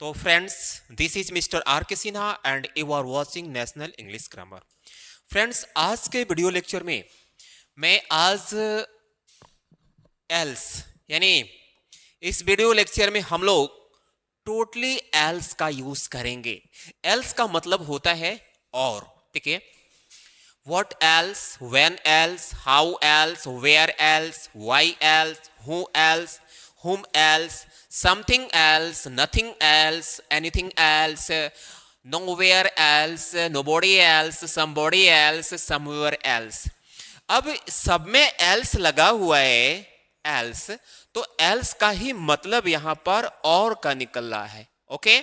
तो friends, this is Mister R K Sinha and you are watching National English Grammar. Friends, आज के video lecture में मैं आज एल्स यानी इस वीडियो लेक्चर में हम लोग टोटली एल्स का यूज करेंगे। एल्स का मतलब होता है और, ठीक है। What else, when else, how else, where else, why else, who else, whom else, something else, nothing else, anything else, nowhere else, nobody else, somebody else, somewhere else। अब सब में else लगा हुआ है, else, तो else का ही मतलब यहां पर और का निकल रहा है। ओके,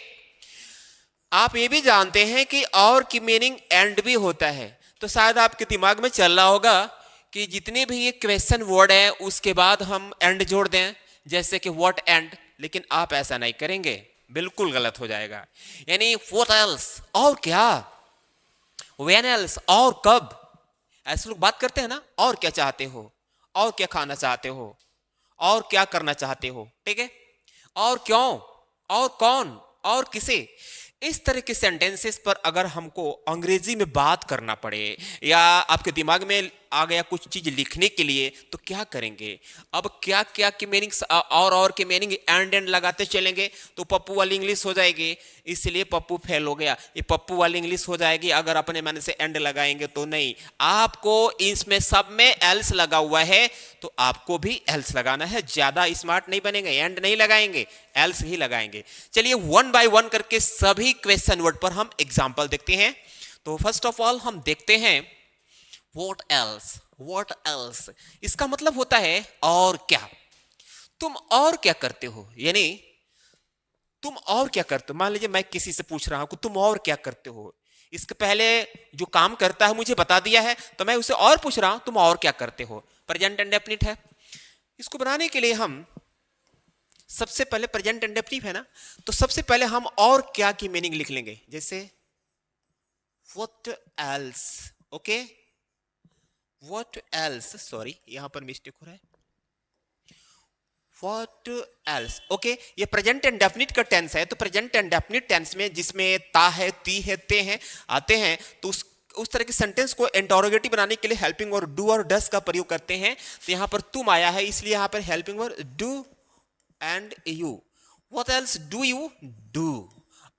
आप ये भी जानते हैं कि और की मीनिंग एंड भी होता है, तो शायद आपके दिमाग में चल रहा होगा कि जितने भी ये क्वेश्चन वर्ड है उसके बाद हम एंड जोड़ दें, जैसे कि व्हाट एंड, लेकिन आप ऐसा नहीं करेंगे, बिल्कुल गलत हो जाएगा। यानी व्हाट एल्स, और क्या, व्हेन एल्स, और कब। ऐसे लोग बात करते हैं ना, और क्या चाहते हो, और क्या खाना चाहते हो, और क्या करना चाहते हो, ठीक है, और क्यों, और कौन, और किसे। इस तरह के सेंटेंसेस पर अगर हमको अंग्रेजी में बात करना पड़े या आपके दिमाग में आ गया कुछ चीज लिखने के लिए, तो क्या करेंगे। अब क्या क्या की मीनिंग और के मीनिंग एंड लगाते चलेंगे तो पप्पू वाली इंग्लिश हो जाएगी, इसलिए पप्पू फेल हो गया। ये पप्पू वाली इंग्लिश हो जाएगी अगर अपने मन से एंड लगाएंगे तो नहीं। आपको इसमें सब में एल्स लगा हुआ है तो आपको भी एल्स लगाना है, ज्यादा स्मार्ट नहीं बनेंगे, एंड नहीं लगाएंगे, एल्स ही लगाएंगे। चलिए वन बाय वन करके सभी क्वेश्चन वर्ड पर हम एग्जांपल देखते हैं। तो फर्स्ट ऑफ ऑल हम देखते हैं व्हाट एल्स। व्हाट एल्स इसका मतलब होता है और क्या। तुम और क्या करते हो, यानी तुम और क्या करते हो। मान लीजिए मैं किसी से पूछ रहा हूं कि तुम और क्या करते हो, इसके पहले जो काम करता है मुझे बता दिया है, तो मैं उसे और पूछ रहा हूं तुम और क्या करते हो। प्रेजेंट इंडेफिनिट है। इसको बनाने के लिए हम सबसे पहले, प्रेजेंट इंडेफिनिट है ना, तो सबसे पहले हम और क्या की मीनिंग लिख लेंगे, जैसे what else. Okay, what else, sorry यहां पर मिस्टेक हो रहा है, व्हाट एल्स। ओके, ये प्रेजेंट इंडेफिनिट का टेंस है, तो प्रेजेंट इंडेफिनिट टेंस में जिसमें ता है, ती है, ते हैं आते हैं, तो उस तरह के सेंटेंस को इंटरोगेटिव बनाने के लिए हेल्पिंग वर्ड डू और डस का प्रयोग करते हैं। तो यहां पर तुम आया है, इसलिए यहां पर helping word do and you. What else do you do.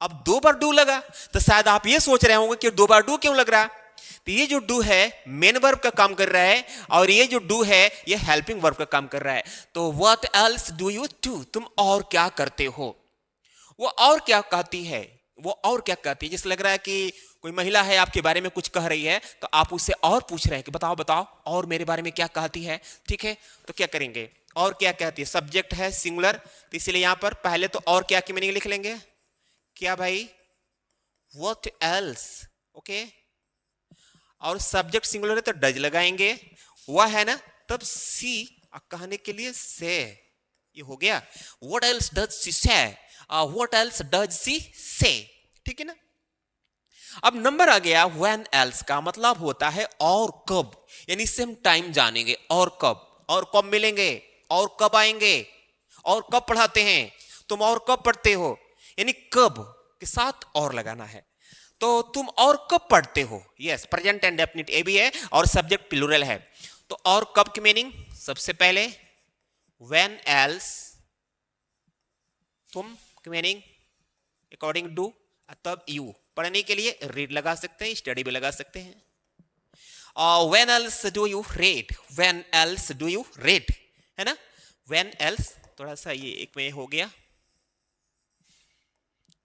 अब दो बार डू लगा तो शायद आप ये सोच रहे होंगे कि दो बार डू क्यों लग रहा है। तो ये जो डू है मेन वर्ब का काम कर रहा है, और ये जो डू है ये हेल्पिंग वर्ब का काम कर रहा है। तो what else do you do, तुम और क्या करते हो। वो और क्या कहती है, वो और क्या कहती है, जैसे लग रहा है कि कोई महिला है आपके बारे में कुछ कह रही है, तो आप उससे और पूछ रहे हैं कि बताओ बताओ और मेरे बारे में क्या कहती है, ठीक है। तो क्या करेंगे, और क्या कहती है, सब्जेक्ट है सिंगुलर, तो इसलिए यहां पर पहले तो और क्या की मीनिंग लिख लेंगे, क्या भाई, व्हाट एल्स। ओके, और सब्जेक्ट सिंगुलर है तो डज लगाएंगे, वह है ना, तब सी कहने के लिए से, ये हो गया। व्हाट एल्स डज सी से, व्हाट एल्स डज सी से, ठीक है ना। अब नंबर आ गया व्हेन एल्स का मतलब होता है और कब, यानी इससे हम टाइम जानेंगे, और कब मिलेंगे, और कब आएंगे, और कब पढ़ाते हैं, तुम और कब पढ़ते हो, यानी कब के साथ और लगाना है। तो तुम और कब पढ़ते हो, यस, प्रेजेंट इंडेफिनिट ए भी है और सब्जेक्ट प्लूरल है। तो और कब की मीनिंग, सबसे पहले व्हेन एल्स, तुम की मीनिंग अकॉर्डिंग टू, तब यू, पढ़ने के लिए रीड लगा सकते हैं, स्टडी भी लगा सकते हैं। और when else do you read, when else do you read, है ना। व्हेन एल्स, थोड़ा सा ये एक में हो गया,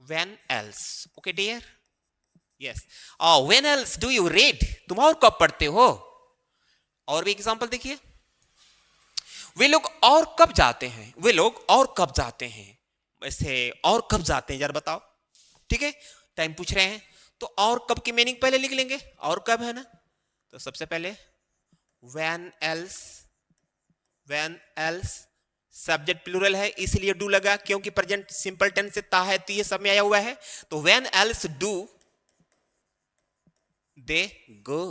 when else, okay dear, yes. और when else do you read, तुम और कब पढ़ते हो। और भी एग्जांपल देखिए, वे लोग और कब जाते हैं, वे लोग और कब जाते हैं, वैसे और कब जाते हैं जरा बताओ, ठीक है, टाइम पूछ रहे हैं। तो और कब की मीनिंग पहले लिख लेंगे, और कब है ना, तो सबसे पहले when else, when else subject plural है इसलिए डू लगा, क्योंकि प्रेजेंट सिंपल टेंस से ता है, ती है, सब में आया हुआ है। तो व्हेन एल्स डू दे गो,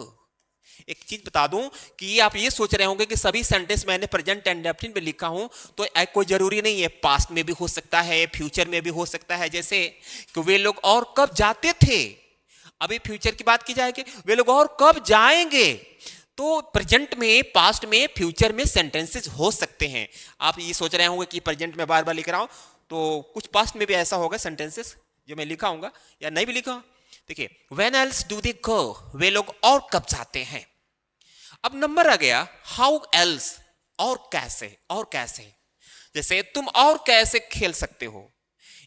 एक चीज बता दूं कि ये आप ये सोच रहे होंगे कि सभी सेंटेंस मैंने प्रेजेंट इंडेफिनिट में लिखा हूं, तो कोई जरूरी नहीं है, पास्ट में भी हो सकता है, फ्यूचर में भी हो सकता है। जैसे कि वे लोग और कब जाते थे, अभी फ्यूचर की बात की जाएगी, वे लोग और कब जाएंगे, तो प्रेजेंट में, पास्ट में, फ्यूचर में सेंटेंसेस हो सकते हैं। आप ये सोच रहे होंगे कि प्रेजेंट में बार बार लिख रहा हूं, तो कुछ पास्ट में भी ऐसा होगा सेंटेंसेस जो मैं लिखा हूंगा या नहीं भी लिखा। देखिए, व्हेन एल्स डू दे गो, वे लोग और कब जाते हैं। अब नंबर आ गया हाउ एल्स, और कैसे, और कैसे। जैसे तुम और कैसे खेल सकते हो,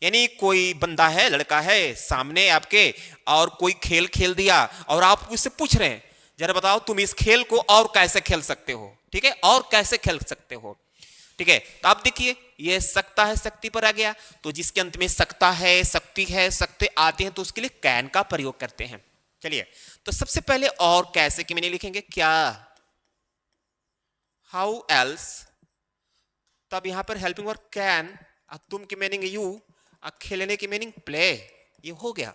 यानी कोई बंदा है, लड़का है सामने आपके, और कोई खेल खेल दिया और आप उससे पूछ रहे हैं जरा बताओ तुम इस खेल को और कैसे खेल सकते हो, ठीक है, और कैसे खेल सकते हो, ठीक है। तो आप देखिए ये सकता है शक्ति पर आ गया, तो जिसके अंत में सकता है, शक्ति है, सकते आते हैं तो उसके लिए कैन का प्रयोग करते हैं। चलिए, तो सबसे पहले और कैसे की मीनिंग लिखेंगे, क्या, हाउ एल्स, तब यहां पर हेल्पिंग वर्ब कैन, तुम की मीनिंग यू, खेलने की मीनिंग प्ले, ये हो गया।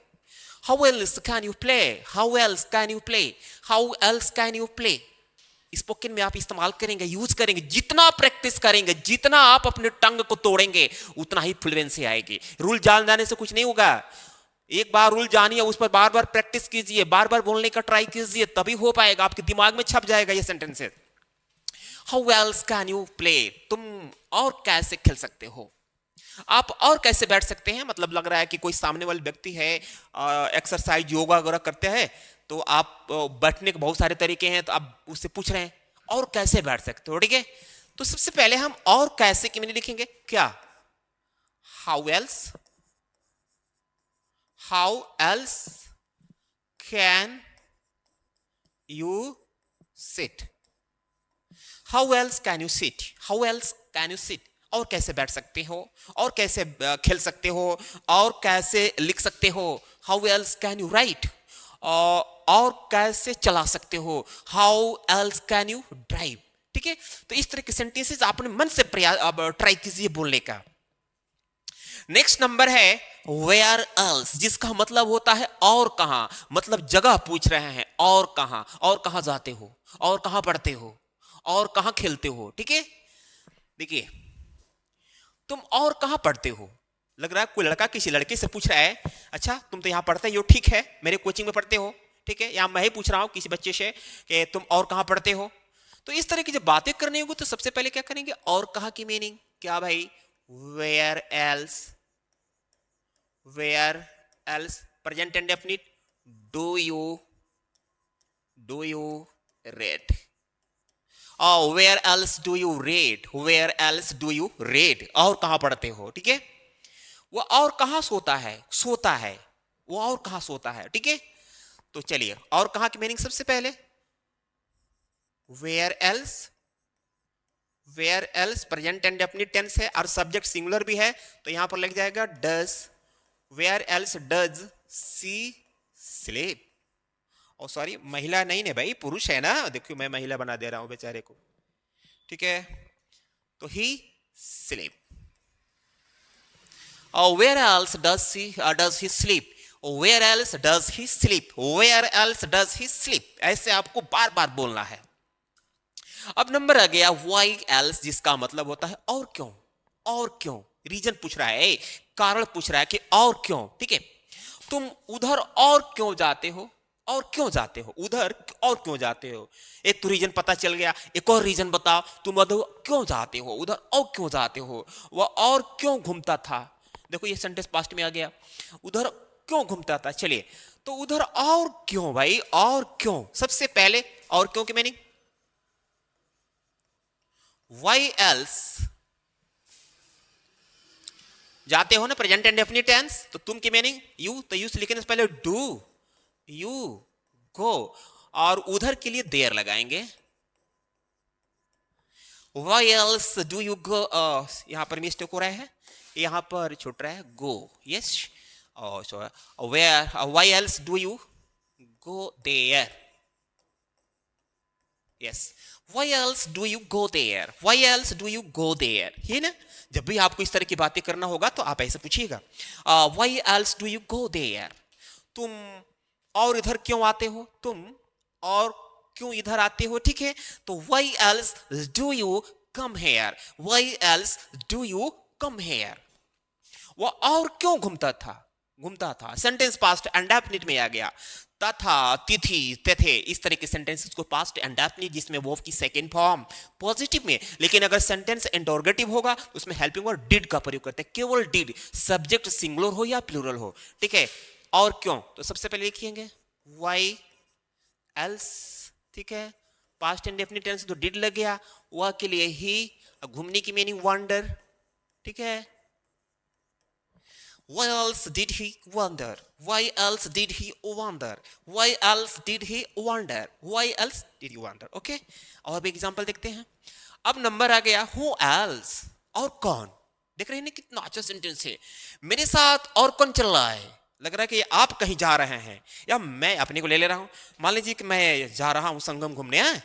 How else can you play, how else can you play, how else can you play, spoken में आप इस्तेमाल करेंगे, यूज करेंगे, जितना प्रैक्टिस करेंगे, जितना आप अपने टंग को तोड़ेंगे उतना ही फ्लुएंसी आएगी। रूल जान जाने से कुछ नहीं होगा, एक बार रूल जानिए, उस पर बार बार प्रैक्टिस कीजिए, बार बार बोलने का ट्राई कीजिए, तभी हो पाएगा, आपके दिमाग में छप जाएगा ये sentences. How else can you play, तुम और कैसे खेल सकते हो। आप और कैसे बैठ सकते हैं, मतलब लग रहा है कि कोई सामने वाले व्यक्ति है, एक्सरसाइज योगा वगैरह करते हैं, तो आप बैठने के बहुत सारे तरीके हैं, तो आप उससे पूछ रहे हैं और कैसे बैठ सकते हो, ठीक है। तो सबसे पहले हम और कैसे की मीनिंग लिखेंगे, क्या, how else, how else can you sit, how else can you sit, how else can you sit, और कैसे बैठ सकते हो, और कैसे खेल सकते हो, और कैसे लिख सकते हो, how else can you right, और कैसे चला सकते हो, how else can you drive, ठीक है। तो इस तरह के सेंटेंसेस अपने मन से ट्राई कीजिए बोलने का। नेक्स्ट नंबर है वेयर एल्स, जिसका मतलब होता है और कहां, मतलब जगह पूछ रहे हैं, और कहां जाते हो, और कहां पढ़ते हो, और कहां खेलते हो, ठीक है। देखिए, तुम और कहां पढ़ते हो, लग रहा है कोई लड़का किसी लड़के से पूछ रहा है, अच्छा तुम तो यहां पढ़ते हो, ठीक है, मेरे कोचिंग में पढ़ते हो, ठीक है, यहां मैं ही पूछ रहा हूं किसी बच्चे से कि तुम और कहां पढ़ते हो। तो इस तरह की जब बातें करनी होगी तो सबसे पहले क्या करेंगे, और कहां की मीनिंग क्या भाई, where else, where else present indefinite, do you read, where else do you read, where else do you read, और कहां पढ़ते हो, ठीक है। वो और कहां सोता है, वो और कहां सोता है, ठीक है। तो चलिए, और कहां की मीनिंग सबसे पहले, where else present indefinite tense है और सब्जेक्ट सिंगुलर भी है, तो यहां पर लग जाएगा does, where else does she sleep, और सॉरी महिला नहीं है भाई, पुरुष है ना, देखियो मैं महिला बना दे रहा हूं बेचारे को, ठीक है। तो ही sleep, where else does he sleep, where else does he sleep, where else does he sleep, ऐसे आपको बार बार बोलना है। अब नंबर आ गया why else, जिसका मतलब होता है और क्यों, और क्यों, रीजन पूछ रहा है, कारण पूछ रहा है कि और क्यों, ठीक है। तुम उधर और क्यों जाते हो, और क्यों जाते हो, उधर और क्यों जाते हो, एक तो रीजन पता चल गया, एक और रीजन बताओ, तुम उधर क्यों जाते हो, उधर और क्यों जाते हो, वह और क्यों घूमता था, देखो ये सेंटेंस पास्ट में आ गया, उधर क्यों घूमता था। चलिए, तो उधर और क्यों भाई, और क्यों, सबसे पहले और क्यों की मीनिंग, व्हाई एल्स, जाते हो ना प्रेजेंट इंडेफिनिट टेंस, तो तुम की मीनिंग यू, तो यू से लिखने से पहले डू, यू गो, और उधर के लिए देर लगाएंगे, why else do you go, यहां पर मिस्टेक हो रहा है, यहां पर छूट रहा है go, yes, so where, why else do you go there, yes, why else do you go there, why else do you go there, है ना। जब भी आपको इस तरह की बातें करना होगा तो आप ऐसे पूछिएगा, why else do you go there, तुम और इधर क्यों आते हो, तुम और क्यों इधर आते हो, ठीक है। तो why else do you come here, why else do you come here. वो और क्यों घूमता था, सेंटेंस पास्ट इंडेफिनिट में आ गया। तथा, तिथि, तेथे, इस तरह के सेंटेंसेस को पास्ट इंडेफिनिट जिसमें वर्ब की सेकंड फॉर्म पॉजिटिव में, लेकिन अगर सेंटेंस इंटरोगेटिव होगा तो उसमें हेल्पिंग वर्ब डिड का प्रयोग करते हैं, केवल डिड, सब्जेक्ट सिंगुलर हो या प्लूरल हो, ठीक है। और क्यों, तो सबसे पहले लिखेंगे व्हाई एल्स, ठीक है। पास्ट इंडेफिनिट टेंस तो डिड लग गया, वह के लिए ही, घूमने की मीनिंग वंडर, ठीक है। Why else did he wander? Why else did he wander? Why else did he wander? Why else did he wander? Okay? और भी एग्जांपल देखते हैं। अब नंबर आ गया who else, और कौन। देख रहे हैं कितना अच्छा सेंटेंस है। मेरे साथ और कौन चल रहा है, लग रहा है कि आप कहीं जा रहे हैं या मैं अपने को ले रहा हूं। मान लीजिए कि मैं जा रहा हूं संगम घूमने, है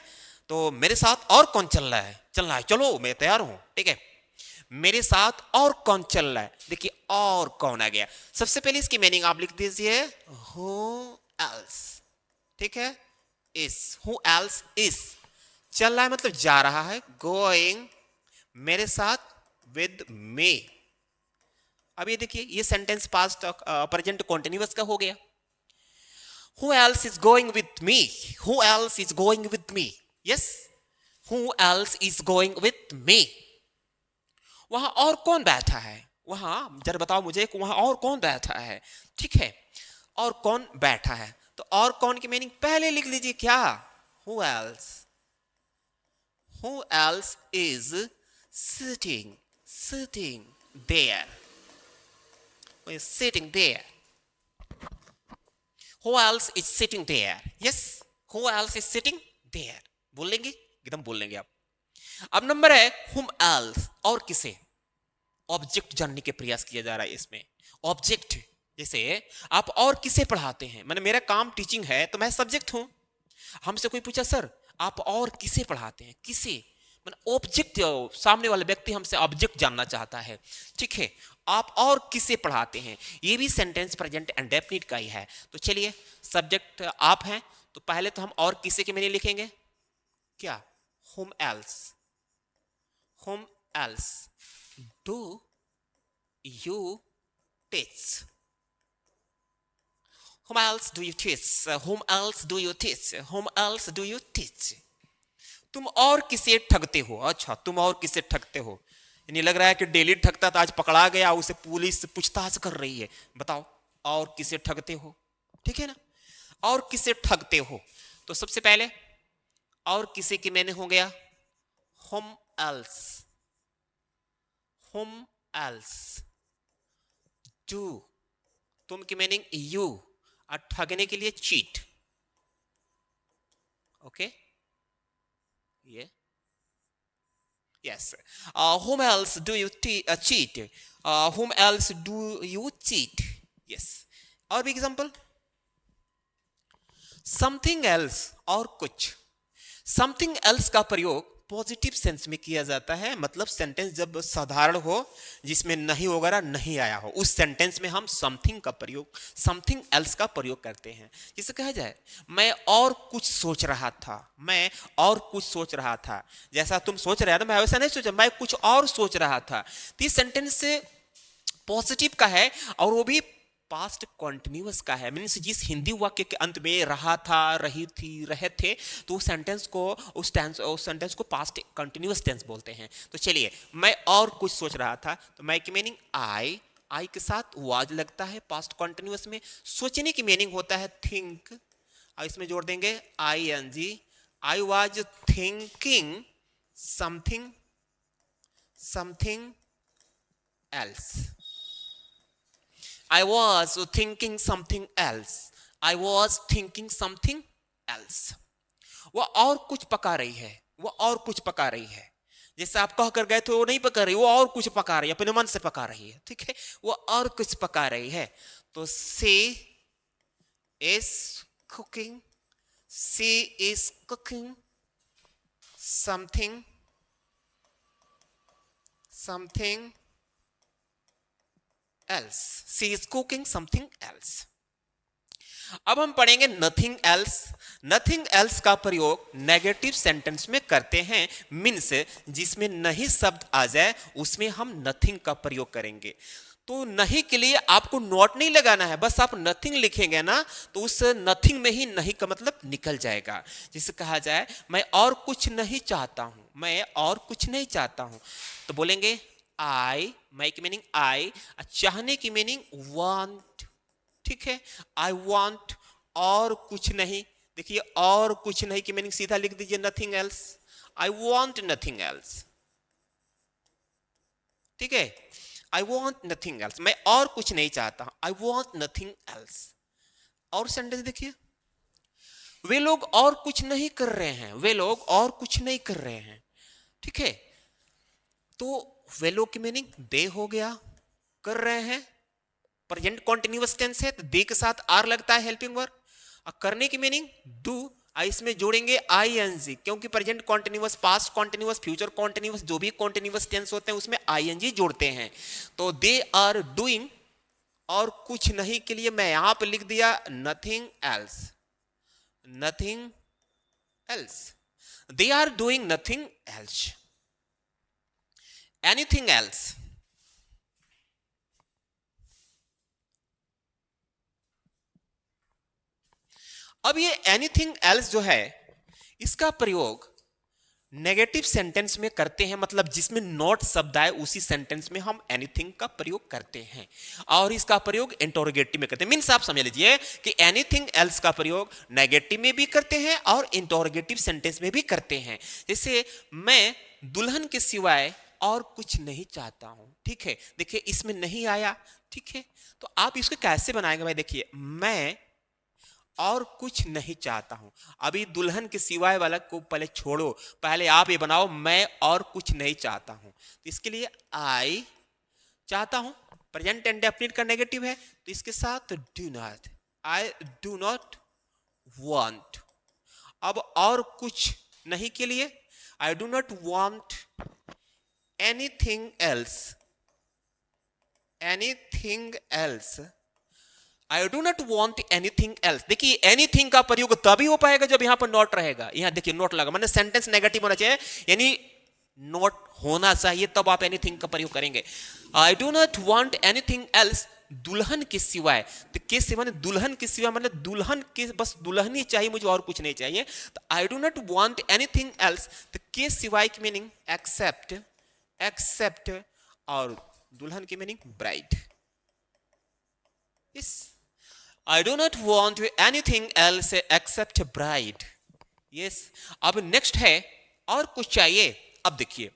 तो मेरे साथ और कौन चल रहा है, चलो मैं तैयार हूं, ठीक है। मेरे साथ और कौन चल रहा है, देखिए और कौन आ गया। सबसे पहले इसकी मीनिंग आप लिख दीजिए हु एल्स, ठीक है। इस, हु एल्स इस, चल रहा है मतलब जा रहा है, गोइंग मेरे साथ विद मी। अब ये देखिए ये सेंटेंस पास्ट प्रेजेंट कॉन्टिन्यूअस का हो गया। Who else is going with me, who else is going with me, yes, who else is going with me. वहां और कौन बैठा है, वहां जरा बताओ मुझे वहां और कौन बैठा है, ठीक है। और कौन बैठा है, तो और कौन की मीनिंग पहले लिख लीजिए क्या, who else, who else is sitting, sitting there, sitting there, who else is sitting there, yes, who else is sitting there, बोल लेंगे एकदम बोल लेंगे आप। अब नंबर है हुम एल्स, और किसे, ऑब्जेक्ट जानने के प्रयास किया जा रहा है इसमें। ऑब्जेक्ट जैसे आप और किसे पढ़ाते हैं, मैंने मेरा काम टीचिंग है तो मैं सब्जेक्ट हूं। हमसे कोई पूछा सर आप और किसे पढ़ाते हैं, किसे, मैंने ऑब्जेक्ट, सामने वाले व्यक्ति हमसे ऑब्जेक्ट जानना चाहता है, ठीक है। आप और किसे पढ़ाते हैं, ये भी सेंटेंस प्रेजेंट इंडेफिनिट का ही है। तो चलिए सब्जेक्ट आप हैं तो पहले तो हम और किसे के मीनिंग लिखेंगे क्या, हुम एल्स, हुम else do you teach, whom else do you teach, whom else do you teach, whom else do you teach। तुम और किसे ठगते हो, अच्छा तुम और किसे ठगते हो, यानी लग रहा है कि डेली ठगता था आज पकड़ा गया, उसे पुलिस पूछताछ कर रही है, बताओ और किसे ठगते हो, ठीक है ना। और किसे ठगते हो, तो सबसे पहले और किसे की मैंने हो गया whom else, whom else do, तुम की मीनिंग यू, और ठगने के लिए चीट, ओके, ये yes. whom else do you cheat, whom else do you cheat, yes. और भी एग्जांपल, समथिंग एल्स, और कुछ। समथिंग एल्स का प्रयोग पॉजिटिव सेंस में किया जाता है, मतलब सेंटेंस जब साधारण हो जिसमें नहीं वगैरह नहीं आया हो, उस सेंटेंस में हम समथिंग का प्रयोग, समथिंग एल्स का प्रयोग करते हैं। जिसे कहा जाए मैं और कुछ सोच रहा था, मैं और कुछ सोच रहा था, जैसा तुम सोच रहे थे मैं वैसा नहीं सोचा, मैं कुछ और सोच रहा था। तो इस सेंटेंस से पॉजिटिव का है और वो भी पास्ट कॉन्टिन्यूअस का है, मीन्स जिस हिंदी वाक्य के अंत में रहा था, रही थी, रहे थे, तो उस सेंटेंस को उस सेंटेंस को पास्ट कॉन्टिन्यूअस टेंस बोलते हैं। तो चलिए मैं और कुछ सोच रहा था, तो मैं की मीनिंग आई के साथ वाज लगता है पास्ट कॉन्टिन्यूअस में। सोचने की मीनिंग होता है थिंक, और इसमें जोड़ देंगे ING, I was thinking something, something else, I was thinking something else, I was thinking something else। वो और कुछ पका रही है, वो और कुछ पका रही है, जैसे आप कह कर गए थे वो नहीं पका रही, वो और कुछ पका रही है, अपने मन से पका रही है, ठीक है, वो और कुछ पका रही है। तो she is cooking, she is cooking something, something else, she is cooking something else। अब हम पढ़ेंगे नथिंग एल्स। नथिंग एल्स का प्रयोग नेगेटिव सेंटेंस में करते हैं, मीन्स जिसमें नहीं शब्द आ जाए उसमें हम नथिंग का प्रयोग करेंगे। तो नहीं के लिए आपको नॉट नहीं लगाना है, बस आप नथिंग लिखेंगे ना तो उस नथिंग में ही नहीं का मतलब निकल जाएगा। जिसे कहा जाए मैं और कुछ नहीं चाहता हूं, मैं और कुछ नहीं चाहता हूं, तो बोलेंगे आई, मैं की मीनिंग आई, चाहने की मीनिंग वांट। ठीक है, आई वांट और कुछ नहीं। देखिए और कुछ नहीं की मीनिंग सीधा लिख दीजिए nothing else, I want nothing else. ठीक है, आई वॉन्ट नथिंग एल्स, मैं और कुछ नहीं चाहता, आई वॉन्ट नथिंग एल्स। और सेंटेंस देखिए, वे लोग और कुछ नहीं कर रहे हैं, वे लोग और कुछ नहीं कर रहे हैं। ठीक है, तो वे लोग की मीनिंग दे हो गया, कर रहे हैं प्रेजेंट कॉन्टिन्यूअस टेंस है तो दे के साथ आर लगता है हेल्पिंग वर्ब। और करने की मीनिंग डू, इसमें जोड़ेंगे आईएनजी, क्योंकि present continuous, past continuous, future continuous जो भी कॉन्टिन्यूअस टेंस होते हैं उसमें आईएनजी जोड़ते हैं। तो दे आर डूइंग, और कुछ नहीं के लिए मैं यहां पर लिख दिया nothing else, nothing else. They are doing nothing else, anything else. अब ये एनीथिंग एल्स जो है इसका प्रयोग नेगेटिव सेंटेंस में करते हैं, मतलब जिसमें नॉट शब्द आए उसी सेंटेंस में हम एनीथिंग का प्रयोग करते हैं, और इसका प्रयोग इंटरोगेटिव में करते हैं। मीन्स आप समझ लीजिए कि एनीथिंग एल्स का प्रयोग नेगेटिव में भी करते हैं और इंटरोगेटिव सेंटेंस में भी करते हैं। जैसे मैं दुल्हन के सिवाय और कुछ नहीं चाहता हूं। ठीक है, देखिए इसमें नहीं आया। ठीक है, तो आप इसको कैसे बनाएंगे भाई, देखिए मैं और कुछ नहीं चाहता हूं। अभी दुल्हन के सिवाय वाला को पहले छोड़ो, पहले आप ये बनाओ मैं और कुछ नहीं चाहता हूं। तो इसके लिए आई चाहता हूं, प्रेजेंट इंडेफिनिट का नेगेटिव है तो इसके साथ do not, I do not want. अब और कुछ नहीं के लिए I do not want anything else, anything else, I do not want anything else. देखिए एनीथिंग का प्रयोग तभी हो पाएगा जब यहां पर नॉट रहेगा। यहां देखिए नॉट लगा, मतलब सेंटेंस नेगेटिव होना चाहिए, यानी नॉट होना चाहिए, तब आप एनीथिंग का प्रयोग करेंगे। I do not want anything else, दुल्हन के सिवाय, तो के सिवाय दुल्हन के सिवाय मतलब दुल्हन के बस दुल्हन ही चाहिए मुझे और कुछ नहीं चाहिए। तो I do not want anything else, तो के सिवाय की मीनिंग एक्सेप्ट, एक्सेप्ट, और दुल्हन की मीनिंग ब्राइड। इस I do not want anything else except bride. Yes. अब नेक्स्ट है और कुछ चाहिए। अब देखिए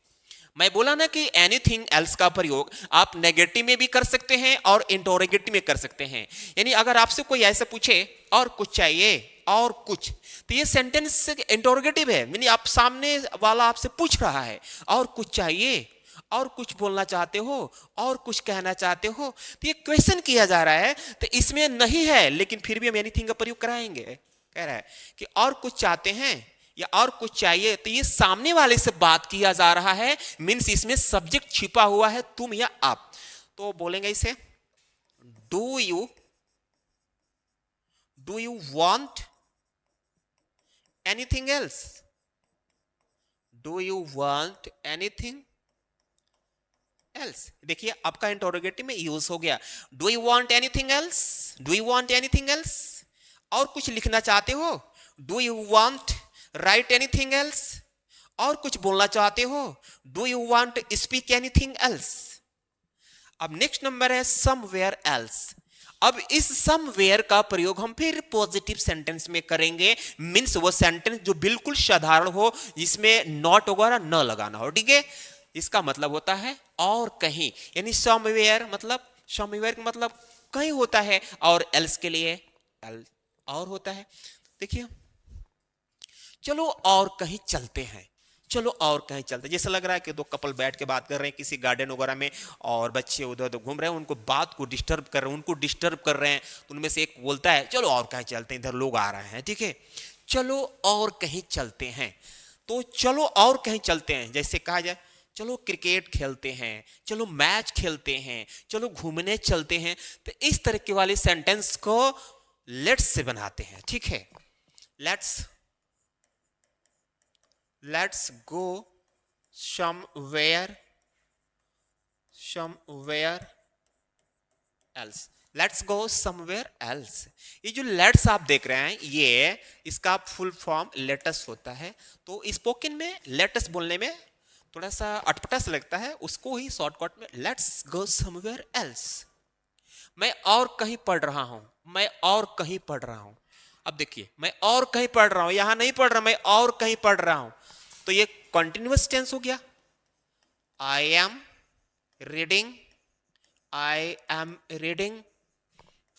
मैं बोला ना कि एनीथिंग एल्स का प्रयोग आप नेगेटिव में भी कर सकते हैं और इंटरोगेटिव में कर सकते हैं। यानी अगर आपसे कोई ऐसे पूछे और कुछ चाहिए और कुछ, तो ये सेंटेंस इंटरोगेटिव है, यानी आप सामने वाला आपसे पूछ रहा है और कुछ चाहिए, और कुछ बोलना चाहते हो, और कुछ कहना चाहते हो, तो ये क्वेश्चन किया जा रहा है। तो इसमें नहीं है लेकिन फिर भी हम एनीथिंग का प्रयोग कराएंगे। कह रहा है कि और कुछ चाहते हैं या और कुछ चाहिए, तो ये सामने वाले से बात किया जा रहा है, मीन्स इसमें सब्जेक्ट छिपा हुआ है तुम या आप। तो बोलेंगे इसे do you want anything else, do you want anything else. देखिए आपका इंटरोगेटिव में यूज हो गया, do you want anything else, do you want anything else. और कुछ लिखना चाहते हो, do you want right anything else. और कुछ बोलना चाहते हो, do you want speak anything else. अब नेक्स्ट नंबर है समवेयर एल्स। अब इस समवेयर का प्रयोग हम फिर पॉजिटिव सेंटेंस में करेंगे, मीन्स वो सेंटेंस जो बिल्कुल साधारण हो, जिसमें नॉट वगैरह न लगाना हो। ठीक है, इसका मतलब होता है और कहीं, यानी समवेयर मतलब, समवेयर का मतलब कहीं होता है, और एल्स के लिए एल और होता है। देखिए चलो और कहीं चलते हैं, चलो और कहीं चलते हैं। जैसा लग रहा है कि दो कपल बैठ के बात कर रहे हैं किसी गार्डन वगैरह में, और बच्चे उधर उधर घूम रहे हैं, उनको बात को डिस्टर्ब कर रहे हैं, उनको डिस्टर्ब कर रहे हैं। तो उनमें से एक बोलता है चलो और कहीं चलते हैं, इधर लोग आ रहे हैं। ठीक है, चलो और कहीं चलते हैं। तो चलो और कहीं चलते हैं, जैसे कहा जाए चलो क्रिकेट खेलते हैं, चलो मैच खेलते हैं, चलो घूमने चलते हैं। तो इस तरह के वाले सेंटेंस को लेट्स से बनाते हैं, ठीक है। Let's go somewhere else. Let's go somewhere else. ये जो लेट्स आप देख रहे हैं, ये इसका फुल फॉर्म लेटस होता है। तो स्पोकन में लेटस बोलने में थोड़ा सा अटपटा सा लगता है, उसको ही शॉर्टकट में लेट्स गो समवेयर एल्स। मैं और कहीं पढ़ रहा हूं, मैं और कहीं पढ़ रहा हूं। अब देखिए, मैं और कहीं पढ़ रहा हूं, यहां नहीं पढ़ रहा, मैं और कहीं पढ़ रहा हूं। तो ये कंटिन्यूअस टेंस हो गया। I am reading, I am reading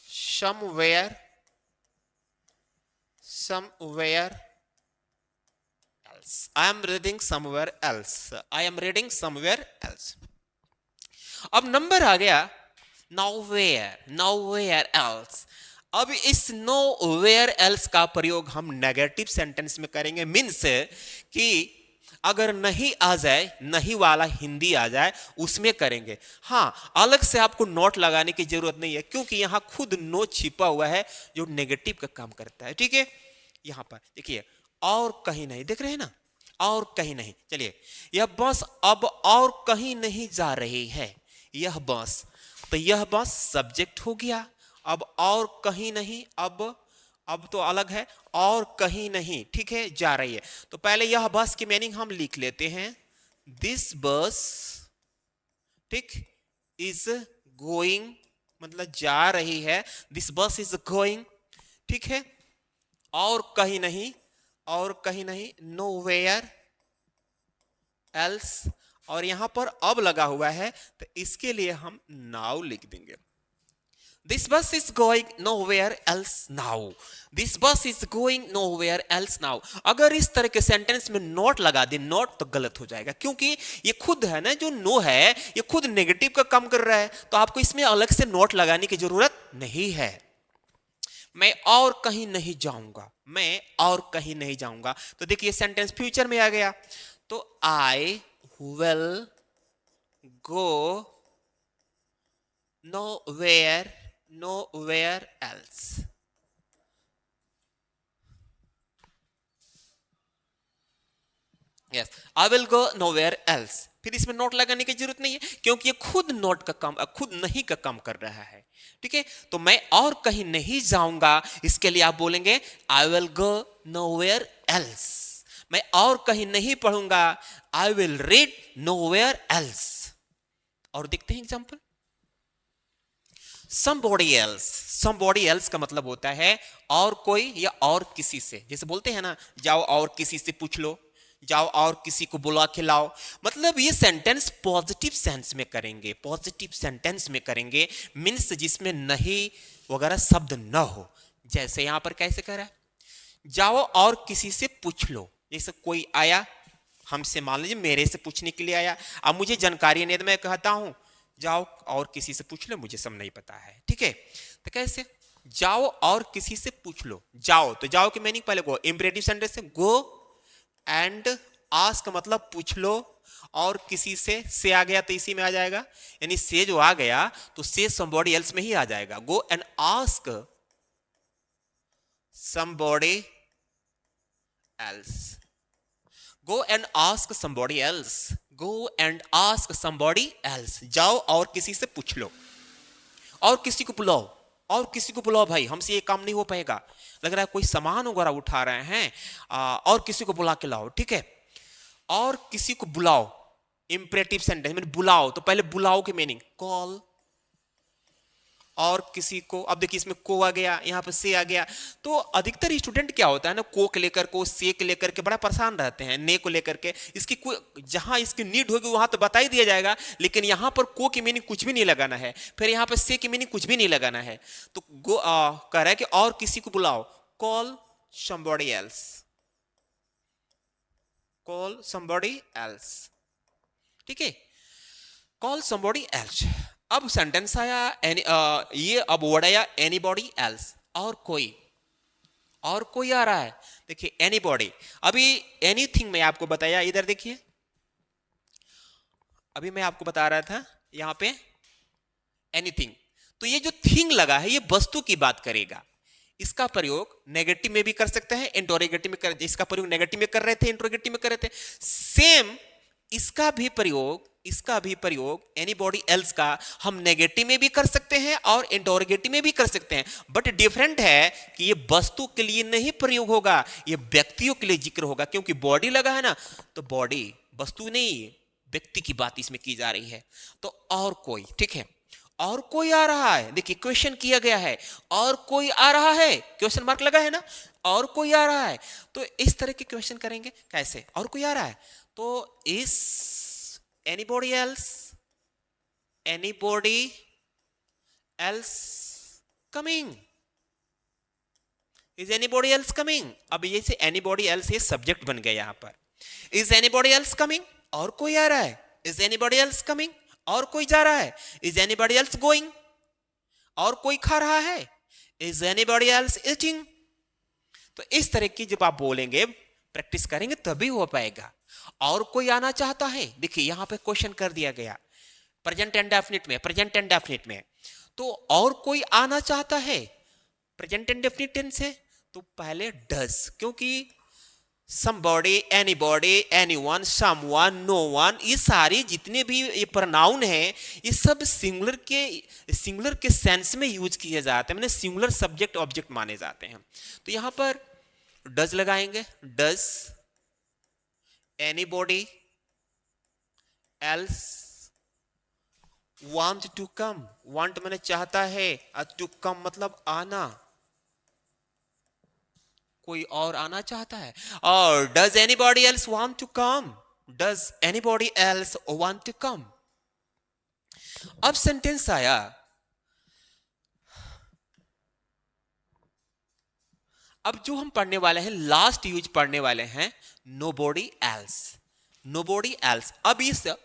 somewhere else. I am reading somewhere else. I am reading somewhere else. अब नंबर आ गया nowhere else। अब इस nowhere else का प्रयोग हम नेगेटिव सेंटेंस में करेंगे। मीन्स कि अगर नहीं आ जाए, नहीं वाला हिंदी आ जाए, उसमें करेंगे। हाँ, अलग से आपको नोट लगाने की जरूरत नहीं है, क्योंकि यहां खुद नो छिपा हुआ है जो नेगेटिव का काम करता है, ठीक है। यहां पर देखिए, और कहीं नहीं, देख रहे हैं ना, और कहीं नहीं। चलिए, यह बस अब और कहीं नहीं जा रही है, यह बस। तो यह बस सब्जेक्ट हो गया। अब और कहीं नहीं, अब तो अलग है, और कहीं नहीं, ठीक है, जा रही है। तो पहले यह बस की मीनिंग हम लिख लेते हैं। दिस बस, ठीक, इज गोइंग, मतलब जा रही है। दिस बस इज गोइंग, ठीक है। और कहीं नहीं, और कहीं नहीं, nowhere else। और यहां पर अब लगा हुआ है, तो इसके लिए हम नाउ लिख देंगे। This bus is going nowhere else now. This bus is going nowhere else now. अगर इस तरह के सेंटेंस में नोट लगा दे, नोट तो गलत हो जाएगा, क्योंकि ये खुद है ना, जो नो है ये खुद नेगेटिव का काम कर रहा है। तो आपको इसमें अलग से नोट लगाने की जरूरत नहीं है। मैं और कहीं नहीं जाऊंगा, मैं और कहीं नहीं जाऊंगा। तो देखिए, सेंटेंस फ्यूचर में आ गया। तो I will go nowhere else। Yes, I will go nowhere else। फिर इसमें नोट लगाने की जरूरत नहीं है, क्योंकि ये खुद नोट का काम, खुद नहीं का काम कर रहा है, ठीक है। तो मैं और कहीं नहीं जाऊंगा, इसके लिए आप बोलेंगे I will go nowhere else। मैं और कहीं नहीं पढ़ूंगा, I will read nowhere else। और देखते हैं एग्जांपल। somebody else का मतलब होता है और कोई या और किसी से। जैसे बोलते हैं ना, जाओ और किसी से पूछ लो, जाओ और किसी को बुला के लाओ। मतलब ये सेंटेंस पॉजिटिव सेंस में करेंगे, पॉजिटिव सेंटेंस में करेंगे। मीन्स जिसमें नहीं वगैरह शब्द न हो। जैसे यहां पर कैसे कह रहा है, जाओ और किसी से पूछ लो। जैसे कोई आया हमसे, मान लीजिए मेरे से पूछने के लिए आया, अब मुझे जानकारी नहीं है, तो मैं कहता हूं जाओ और किसी से पूछ लो, मुझे सब नहीं पता है, ठीक है। तो कैसे, जाओ और किसी से पूछ लो। जाओ, तो जाओ की मीनिंग पहले गो, इंपरेटिव सेंटेंस से गो एंड आस्क मतलब पूछ लो, और किसी से आ गया तो इसी में आ जाएगा। यानी से जो आ गया तो से somebody else में ही आ जाएगा। Go and ask somebody else। Go and ask somebody else। Go and ask somebody else। जाओ और किसी से पूछ लो, और किसी को बुलाओ, और किसी को बुलाओ। भाई हमसे ये काम नहीं हो पाएगा, लग रहा है कोई सामान वगैरह उठा रहे हैं, और किसी को बुला के लाओ, ठीक है। और किसी को बुलाओ, इंपरेटिव सेंटेंस में बुलाओ, तो पहले बुलाओ की मीनिंग कॉल। और किसी को, अब देखिए इसमें को आ गया, यहाँ पे से आ गया। तो अधिकतर स्टूडेंट क्या होता है ना, को के लेकर को, से के लेकर के बड़ा परेशान रहते हैं, ने को लेकर के। इसकी कोई जहां इसकी नीड होगी वहां तो बता ही दिया जाएगा, लेकिन यहाँ पर को की मीनिंग कुछ भी नहीं लगाना है, फिर यहाँ पर से की मीनिंग कुछ भी नहीं लगाना है। तो गो कह रहा है कि और किसी को बुलाओ, call somebody else, call somebody else, ठीक है। Call somebody else। अब सेंटेंस आया ये अब वर्ड आया एनीबॉडी एल्स, और कोई, और कोई आ रहा है। देखिए एनीबॉडी, अभी एनीथिंग में आपको बताया, इधर देखिए, अभी मैं आपको बता रहा था यहां पे एनीथिंग। तो ये जो थिंग लगा है ये वस्तु की बात करेगा, इसका प्रयोग नेगेटिव में भी कर सकते हैं, इंटरोगेटिव में कर, इसका प्रयोग नेगेटिव में कर रहे थे, इंटरोगेटिव में कर रहे थे, सेम इसका भी प्रयोग एनीबॉडी एल्स का हम नेगेटिव में भी कर सकते हैं और इंटरोगेटिव में भी कर सकते हैं। बट डिफरेंट है कि ये वस्तु के लिए नहीं प्रयोग होगा, ये व्यक्तियों के लिए जिक्र होगा, क्योंकि बॉडी लगा है ना, तो बॉडी वस्तु नहीं, व्यक्ति की बात इसमें की जा रही है। तो और कोई, ठीक है, और कोई आ रहा है, देखिए क्वेश्चन किया गया है, और कोई आ रहा है, क्वेश्चन मार्क लगा है ना, और कोई आ रहा है, तो इस तरह के क्वेश्चन करेंगे कैसे, और कोई आ रहा है, तो इस anybody else coming, is anybody else coming, अब ये से anybody else ये सब्जेक्ट बन गया यहां पर, is anybody else coming, और कोई आ रहा है, is anybody else coming, और कोई जा रहा है, is anybody else going, और कोई खा रहा है, is anybody else eating। तो इस तरह की जब आप बोलेंगे, प्रैक्टिस करेंगे तभी हो पाएगा। और कोई आना चाहता है, देखिए यहां पे क्वेश्चन कर दिया गया प्रेजेंट एंड डेफिनिट में, तो और कोई आना चाहता है प्रेजेंट एंड डेफिनिट टेंस है, तो पहले डज, क्योंकि somebody, anybody, anyone, someone, no one, ये सारी जितने भी ये प्रोनाउन है, ये सब सिंगुलर के सेंस में यूज किए जाते हैं, मैंने सिंगुलर सब्जेक्ट ऑब्जेक्ट माने जाते हैं। तो यहां पर डज लगाएंगे, does anybody else want to come, want मैंने चाहता है, to come मतलब आना, कोई और आना चाहता है, और does anybody else want to come, does anybody else want to come। अब सेंटेंस आया, अब जो हम पढ़ने वाले हैं, लास्ट यूज पढ़ने वाले हैं nobody else, nobody else।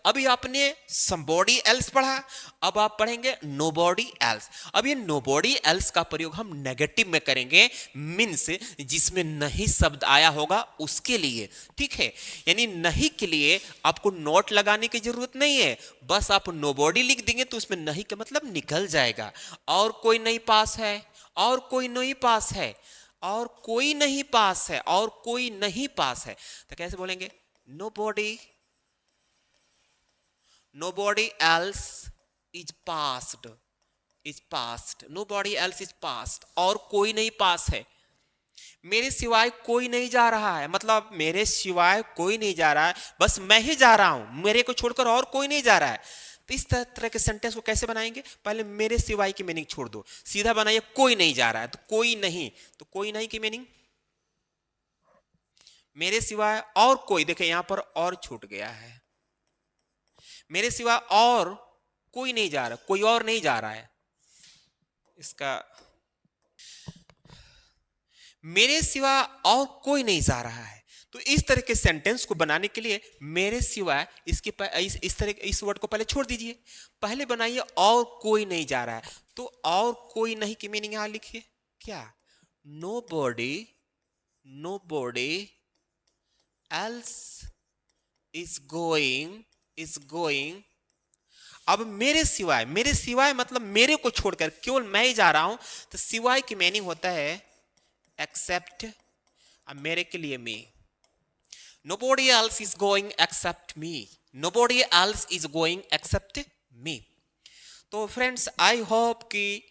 अभी आपने somebody else पढ़ा, अब आप पढ़ेंगे nobody else। अब ये nobody else का प्रयोग हम नेगेटिव में करेंगे, मीन्स जिसमें नहीं शब्द आया होगा उसके लिए, ठीक है, यानी नहीं के लिए आपको नोट लगाने की जरूरत नहीं है, बस आप nobody लिख देंगे तो उसमें नहीं का मतलब निकल जाएगा। और कोई नहीं पास है, और कोई नहीं पास है, और कोई नहीं पास है, और कोई नहीं पास है, तो कैसे बोलेंगे, nobody else is passed, nobody else is passed, और कोई नहीं पास है, मेरे सिवाय कोई नहीं जा रहा है, मतलब मेरे सिवाय कोई नहीं जा रहा है, बस मैं ही जा रहा हूं, मेरे को छोड़कर और कोई नहीं जा रहा है। तो इस तरह के सेंटेंस को कैसे बनाएंगे, पहले मेरे सिवाय की मीनिंग छोड़ दो, सीधा बनाइए कोई नहीं जा रहा है, तो कोई नहीं की मीनिंग मेरे सिवाय और कोई, देखें यहां पर और छूट गया है, मेरे सिवाय और कोई नहीं जा रहा, कोई और नहीं जा रहा है, इसका मेरे सिवा और कोई नहीं जा रहा है। तो इस तरह के सेंटेंस को बनाने के लिए मेरे सिवाय इस तरह इस वर्ड को पहले छोड़ दीजिए, पहले बनाइए और कोई नहीं जा रहा है, तो और कोई नहीं की मीनिंग यहां लिखिए क्या, nobody else is going। अब मेरे सिवाय मतलब मेरे को छोड़कर केवल मैं ही जा रहा हूं, तो सिवाय की मीनिंग होता है एक्सेप्ट, अब मेरे के लिए मी, nobody else is going except me। तो फ्रेंड्स, आई होप कि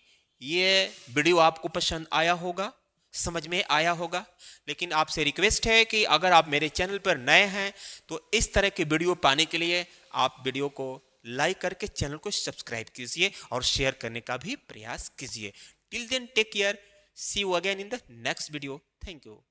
ये वीडियो आपको पसंद आया होगा, समझ में आया होगा, लेकिन आपसे रिक्वेस्ट है कि अगर आप मेरे चैनल पर नए हैं तो इस तरह के वीडियो पाने के लिए आप वीडियो को लाइक करके चैनल को सब्सक्राइब कीजिए और शेयर करने का भी प्रयास कीजिए। Till then take care, see you again in the next video, thank you.